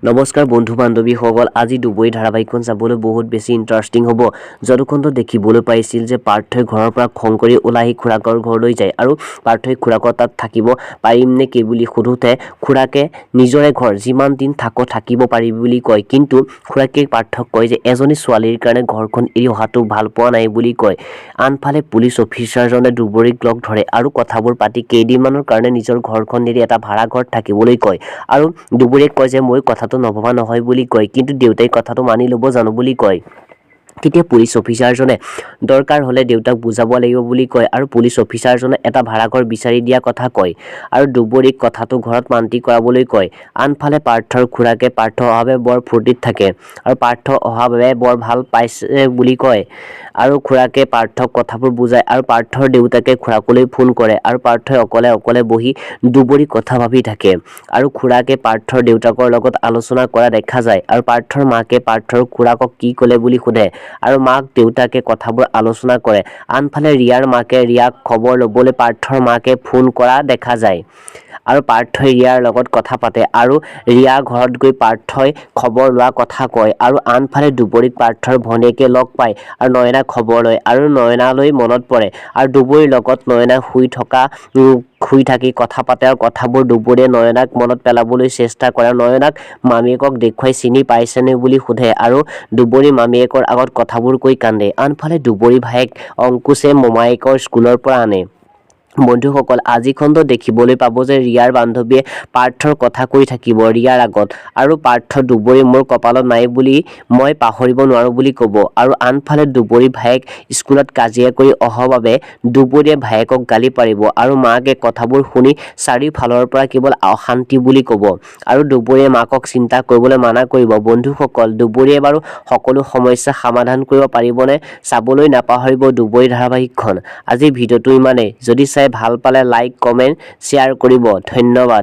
নমস্কাৰ বন্ধু বান্ধৱীসকল আজি দুবৰি ধাৰাবাহিকখন চাবলৈ বহুত বেছি ইণ্টাৰেষ্টিং হ'ব যদুখনটো দেখিবলৈ পাইছিল যে পাৰ্থই ঘৰৰ পৰা খং কৰি ওলাই খুৰাকৰ ঘৰলৈ যায় আৰু পাৰ্থই খুৰাকৰ তাত থাকিব পাৰিম নে কি বুলি সোধোতে খুৰাকে নিজৰে ঘৰ যিমান দিন থাকিব পাৰিবি বুলি কয় কিন্তু খুৰাকে পাৰ্থক কয় যে এজনী ছোৱালীৰ কাৰণে ঘৰখন এৰি অহাটো ভাল পোৱা নাই বুলি কয় আনফালে পুলিচ অফিচাৰজনে দুবৰিক লগ ধৰে আৰু কথাবোৰ পাতি কেইদিনমানৰ কাৰণে নিজৰ ঘৰখন এৰি এটা ভাড়া ঘৰত থাকিবলৈ কয় আৰু দুবৰিয়ে কয় যে মই কথাটো নভবা নহয় বুলি কয় কিন্তু দেউতাই কথাটো মানি ল'ব জানো বুলি কয় তেতিয়া পুলিচ অফিচাৰজনে দৰকাৰ হলে দেউতাক বুজাব লাগিব বুলি কয় আৰু পুলিচ অফিচাৰজনে এটা ভাড়াঘৰ বিচাৰি দিয়া কথা কয় আৰু দুবৰিক কথাটো ঘৰত মান্তি কৰাবলৈ কয় আনফালে পাৰ্থৰ খুৰাকে পাৰ্থ অহাবে বৰ ফূৰ্তিত থাকে আৰু পাৰ্থ অহাবে বৰ ভাল পাইছে বুলি কয় আৰু খুৰাকে পাৰ্থক কথাবোৰ বুজায় আৰু পাৰ্থৰ দেউতাকে খুৰাকলৈ ফোন কৰে আৰু পাৰ্থই অকলে বহি দুবৰি কথা ভাবি থাকে আৰু খুৰাকে পাৰ্থৰ দেউতাকৰ লগত আলোচনা কৰা দেখা যায় আৰু পাৰ্থৰ মাকে পাৰ্থৰ খুৰাকক কি ক'লে বুলি সোধে আৰু মাক দেউতাকে কথাবোৰ আলোচনা কৰে আনফালে ৰিয়াৰ মাকে ৰিয়াক খবৰ ল'বলৈ পাৰ্থৰ মাকে ফোন কৰা দেখা যায় আৰু পাৰ্থই ৰিয়াৰ লগত কথা পাতে আৰু ৰিয়া ঘৰত গৈ পাৰ্থই খবৰ লোৱা কথা কয় আৰু আনফালে দুবৰিক পাৰ্থৰ ভনীয়েকে লগ পায় আৰু নয়না খবৰ লয় আৰু নয়নালৈ মনত পৰে আৰু দুবৰিৰ লগত নয়না শুই থাকি কথা পাতে আৰু কথাবোৰ দুবৰিয়ে নয়নাক মনত পেলাবলৈ চেষ্টা কৰে আৰু নয়নাক মামীয়েকক দেখুৱাই চিনি পাইছেনে বুলি সোধে আৰু দুবৰি মামীয়েকৰ আগত কথাবোৰ কৈ কান্দে আনফালে দুবৰি ভায়েক অংকুশে মোমায়েকৰ স্কুলৰ পৰা আনে বন্ধুসকল আজিখনটো দেখিবলৈ পাব যে ৰিয়াৰ বান্ধৱীয়ে পাৰ্থৰ কথা কৈ থাকিব ৰিয়াৰ আগত আৰু পাৰ্থ দুবৰি মোৰ কপালত নাই বুলি মই পাহৰিব নোৱাৰো বুলি ক'ব আৰু আনফালে দুবৰি ভায়েক স্কুলত কাজিয়া কৰি অহাৰ বাবে দুবৰিয়ে ভায়েকক গালি পাৰিব আৰু মাকে কথাবোৰ শুনি চাৰিওফালৰ পৰা কেৱল অশান্তি বুলি ক'ব আৰু দুবৰিয়ে মাকক চিন্তা কৰিবলৈ মানা কৰিব বন্ধুসকল দুবৰিয়ে বাৰু সকলো সমস্যা সমাধান কৰিব পাৰিবনে চাবলৈ নাপাহৰিব দুবৰি ধাৰাবাহিকখন আজি ভিডিঅ'টো ইমানেই যদি চাই ভাল পালে লাইক কমেন্ট শ্বেয়াৰ কৰিব ধন্যবাদ।